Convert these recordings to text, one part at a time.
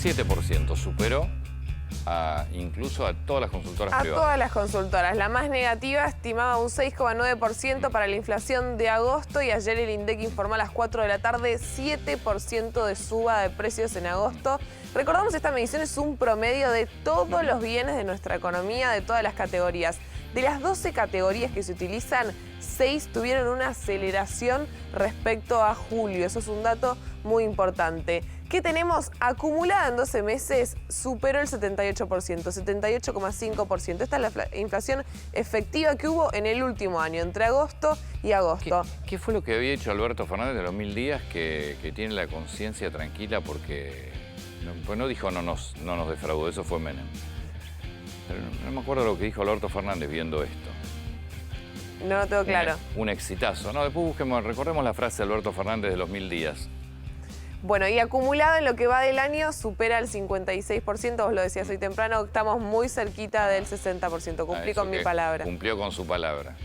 7%, superó incluso a todas las consultoras privadas. A todas las consultoras. La más negativa estimaba un 6,9% para la inflación de agosto y ayer el INDEC informó a las 4 de la tarde 7% de suba de precios en agosto. Recordamos, esta medición es un promedio de todos los bienes de nuestra economía, de todas las categorías. De las 12 categorías que se utilizan, 6 tuvieron una aceleración respecto a julio. Eso es un dato muy importante. ¿Qué tenemos? Acumulada en 12 meses, superó el 78%, 78,5%. Esta es la inflación efectiva que hubo en el último año, entre agosto y agosto. ¿Qué fue lo que había hecho Alberto Fernández de los 1000 días que tiene la conciencia tranquila porque no dijo no nos defraudó, eso fue Menem? Pero no me acuerdo lo que dijo Alberto Fernández viendo esto. No lo tengo claro. Un exitazo. No, después recordemos la frase de Alberto Fernández de los 1000 días. Bueno, y acumulado en lo que va del año supera el 56%, vos lo decías hoy temprano, estamos muy cerquita del 60%, cumplí con mi palabra. Cumplió con su palabra.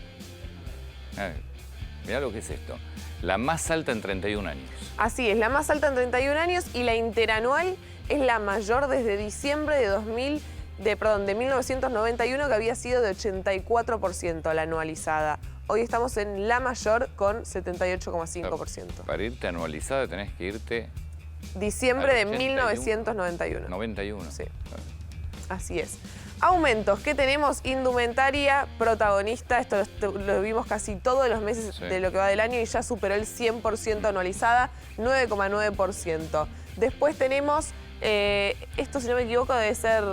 Mirá lo que es esto, la más alta en 31 años. Así es, la más alta en 31 años y la interanual es la mayor desde diciembre de 1991, que había sido de 84% la anualizada. Hoy estamos en la mayor con 78,5%. Para irte anualizada tenés que irte... Diciembre de 1991. 91. Sí, así es. Aumentos, ¿qué tenemos? Indumentaria protagonista, esto lo vimos casi todos los meses de lo que va del año y ya superó el 100% anualizada, 9,9%. Después tenemos, esto si no me equivoco debe ser...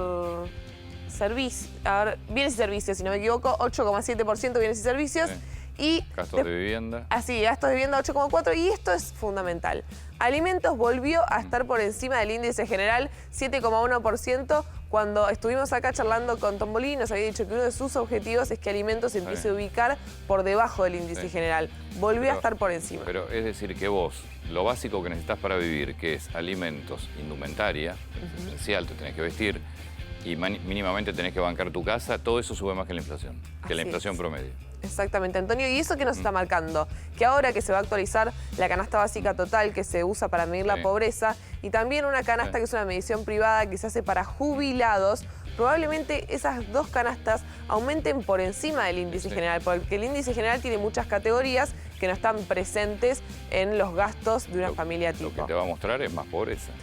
bienes y servicios, si no me equivoco, 8,7% bienes y servicios. Sí. Y gastos de vivienda. Así, gastos de vivienda 8,4%. Y esto es fundamental. Alimentos volvió a estar por encima del índice general, 7,1%. Cuando estuvimos acá charlando con Tombolini, nos había dicho que uno de sus objetivos es que alimentos se empiece a ubicar por debajo del índice general. Volvió a estar por encima. Pero es decir que vos, lo básico que necesitas para vivir, que es alimentos, indumentaria, es esencial, te tenés que vestir, y mínimamente tenés que bancar tu casa, todo eso sube más que la inflación, que la inflación promedio. Exactamente, Antonio. ¿Y eso qué nos está marcando? Que ahora que se va a actualizar la canasta básica total que se usa para medir la pobreza y también una canasta que es una medición privada que se hace para jubilados, probablemente esas dos canastas aumenten por encima del índice general, porque el índice general tiene muchas categorías que no están presentes en los gastos de una familia tipo. Lo que te va a mostrar es más pobreza.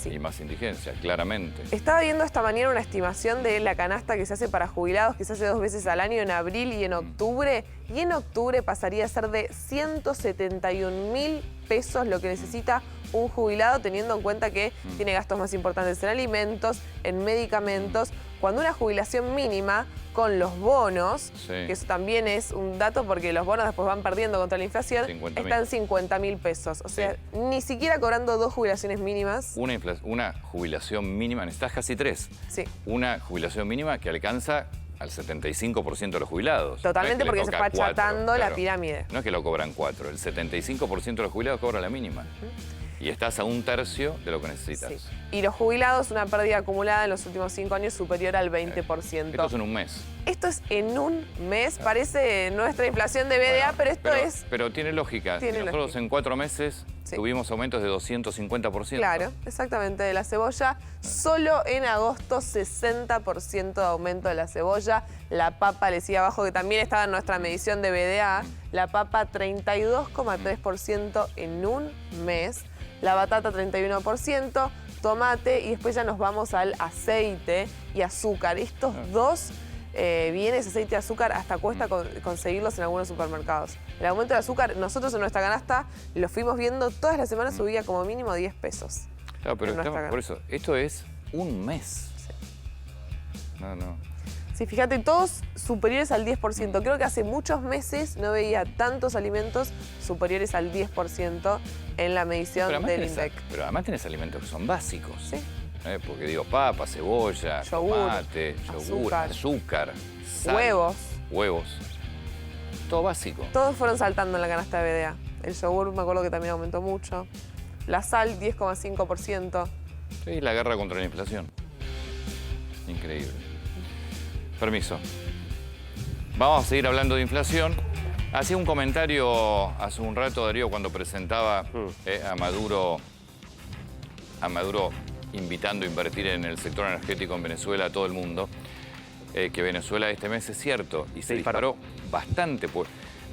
Y más indigencia, claramente. Estaba viendo esta mañana una estimación de la canasta que se hace para jubilados, que se hace 2 veces al año, en abril y en octubre. Y en octubre pasaría a ser de 171.000 pesos lo que necesita un jubilado, teniendo en cuenta que tiene gastos más importantes en alimentos, en medicamentos. Cuando una jubilación mínima con los bonos, que eso también es un dato porque los bonos después van perdiendo contra la inflación, está en 50.000 pesos. O sea, ni siquiera cobrando 2 jubilaciones mínimas. Una jubilación mínima, necesitas casi 3. Sí. Una jubilación mínima que alcanza al 75% de los jubilados. Totalmente, porque se fue achatando la pirámide. No es que lo cobran 4, el 75% de los jubilados cobra la mínima. Y estás a 1/3 de lo que necesitas. Sí. Y los jubilados, una pérdida acumulada en los últimos 5 años superior al 20%. Esto es en un mes. Esto es en un mes, parece nuestra inflación de BDA, pero esto es... Pero tiene lógica. Nosotros en 4 meses tuvimos aumentos de 250%. Claro, exactamente, de la cebolla. Solo en agosto 60% de aumento de la cebolla. La papa, le decía abajo, que también estaba en nuestra medición de BDA. La papa 32,3% en un mes. La batata 31%, tomate y después ya nos vamos al aceite y azúcar. Estos dos bienes, aceite y azúcar, hasta cuesta conseguirlos en algunos supermercados. El aumento del azúcar, nosotros en nuestra canasta lo fuimos viendo, todas las semanas subía como mínimo 10 pesos. Claro, pero por eso, esto es un mes. Sí. No. Sí, fíjate, todos superiores al 10%. Creo que hace muchos meses no veía tantos alimentos superiores al 10% en la medición del INDEC. Pero además tenés alimentos que son básicos. Sí. Porque digo, papa, cebolla, tomate, yogur, azúcar, sal, huevos. Todo básico. Todos fueron saltando en la canasta de BDA. El yogur me acuerdo que también aumentó mucho. La sal, 10,5%. Sí, la guerra contra la inflación. Increíble. Permiso. Vamos a seguir hablando de inflación. Hacía un comentario hace un rato, Darío, cuando presentaba a Maduro invitando a invertir en el sector energético en Venezuela a todo el mundo, que Venezuela este mes es cierto, y se disparó bastante. Pues,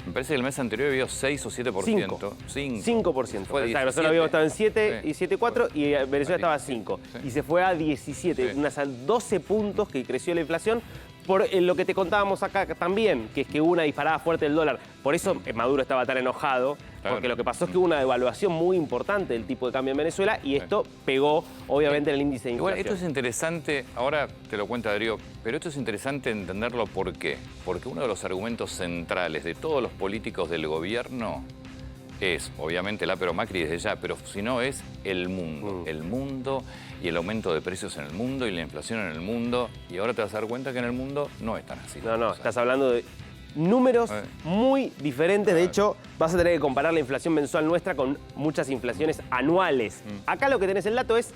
me parece que el mes anterior había 6 o 7%. 5%. Fue 17. Nosotros habíamos estado en 7 Sí. y 7,4 y Venezuela estaba a 5. Sí. Y se fue a 17, Sí. unas 12 puntos que creció la inflación. Por lo que te contábamos acá también, que es que hubo una disparada fuerte del dólar. Por eso Maduro estaba tan enojado, Claro. porque lo que pasó es que hubo una devaluación muy importante del tipo de cambio en Venezuela y esto pegó, obviamente, en el índice de inflación. Igual, esto es interesante, ahora te lo cuenta Darío, pero esto es interesante entenderlo ¿por qué? Porque uno de los argumentos centrales de todos los políticos del gobierno es, obviamente, pero Macri desde ya, pero si no es el mundo. El mundo y el aumento de precios en el mundo y la inflación en el mundo. Y ahora te vas a dar cuenta que en el mundo no es tan así. No, estás hablando de números muy diferentes. De hecho, vas a tener que comparar la inflación mensual nuestra con muchas inflaciones anuales. Acá lo que tenés el dato es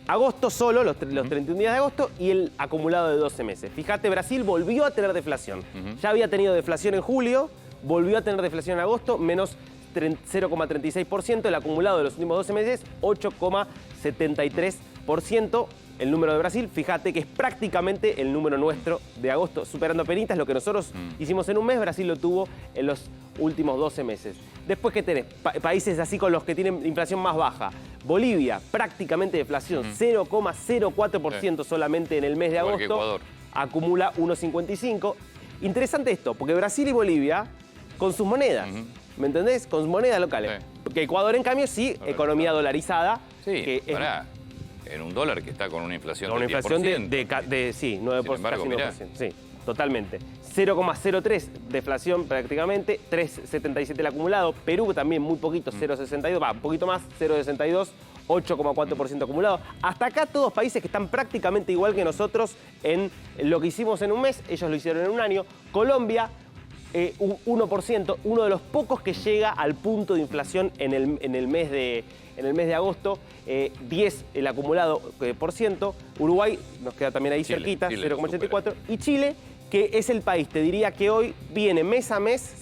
agosto solo, los 31 días de agosto y el acumulado de 12 meses. Fíjate, Brasil volvió a tener deflación. Ya había tenido deflación en julio, volvió a tener deflación en agosto, menos 0,36%. El acumulado de los últimos 12 meses, 8,73%. El número de Brasil, fíjate que es prácticamente el número nuestro de agosto, superando a penitas. Lo que nosotros hicimos en un mes, Brasil lo tuvo en los últimos 12 meses. Después, ¿qué tenés? Países así con los que tienen inflación más baja. Bolivia, prácticamente deflación, 0,04% solamente en el mes de Igual que agosto. Ecuador. Acumula 1,55. Interesante esto, porque Brasil y Bolivia, con sus monedas, ¿me entendés? Con sus monedas locales. Sí. Porque Ecuador, en cambio, sí, economía dolarizada. Sí, que es en un dólar que está con una inflación con una del inflación 10%. sí, 9%, Sin embargo, casi mirá. 9%. Sí, totalmente. 0,03 deflación prácticamente, 3,77 el acumulado. Perú también muy poquito, 0,62, un poquito más, 0,62. 8,4% acumulado. Hasta acá todos países que están prácticamente igual que nosotros en lo que hicimos en un mes, ellos lo hicieron en un año. Colombia, un 1%, uno de los pocos que llega al punto de inflación en el mes de agosto, 10 el acumulado por ciento. Uruguay nos queda también ahí Chile, cerquita, Chile 0,84. Y Chile, que es el país, te diría que hoy viene mes a mes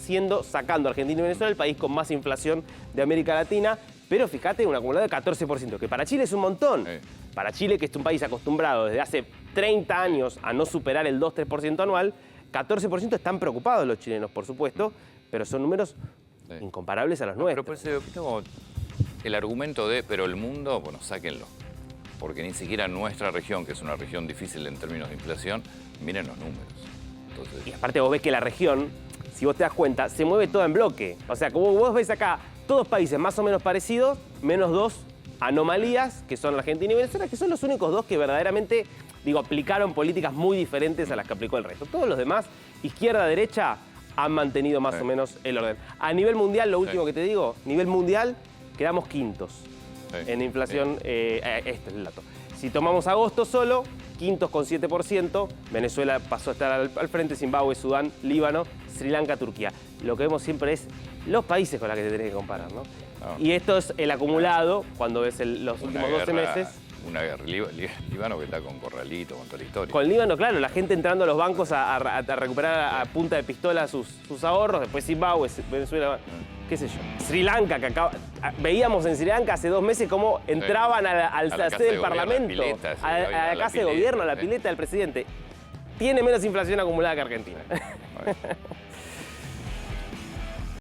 sacando Argentina y Venezuela, el país con más inflación de América Latina. Pero fíjate, un acumulado de 14%, que para Chile es un montón. Para Chile, que es un país acostumbrado desde hace 30 años a no superar el 2-3% anual, 14% están preocupados los chilenos, por supuesto, pero son números incomparables a los nuestros. Pero pues, como el argumento pero el mundo, bueno, sáquenlo. Porque ni siquiera nuestra región, que es una región difícil en términos de inflación, miren los números. Entonces, Y aparte vos ves que la región, si vos te das cuenta, se mueve toda en bloque. O sea, como vos ves acá, todos países más o menos parecidos, menos dos anomalías, que son Argentina y Venezuela, que son los únicos dos que verdaderamente, aplicaron políticas muy diferentes a las que aplicó el resto. Todos los demás, izquierda, derecha, han mantenido más o menos el orden. A nivel mundial, lo último que te digo, nivel mundial, quedamos quintos en inflación. Este es el dato. Si tomamos agosto solo, quintos con 7%, Venezuela pasó a estar al frente, Zimbabue, Sudán, Líbano, Sri Lanka, Turquía. Lo que vemos siempre es los países con los que te tenés que comparar, ¿no? Y esto es el acumulado, cuando ves los últimos 12 meses. Una guerra. Líbano que está con Corralito, con toda la historia. Con Líbano, claro, la gente entrando a los bancos a recuperar a punta de pistola sus ahorros, después Zimbabue, Venezuela, qué sé yo. Sri Lanka, que veíamos en Sri Lanka hace 2 meses cómo entraban a la sede del Parlamento, a la casa de gobierno, a la pileta del presidente. Tiene menos inflación acumulada que Argentina.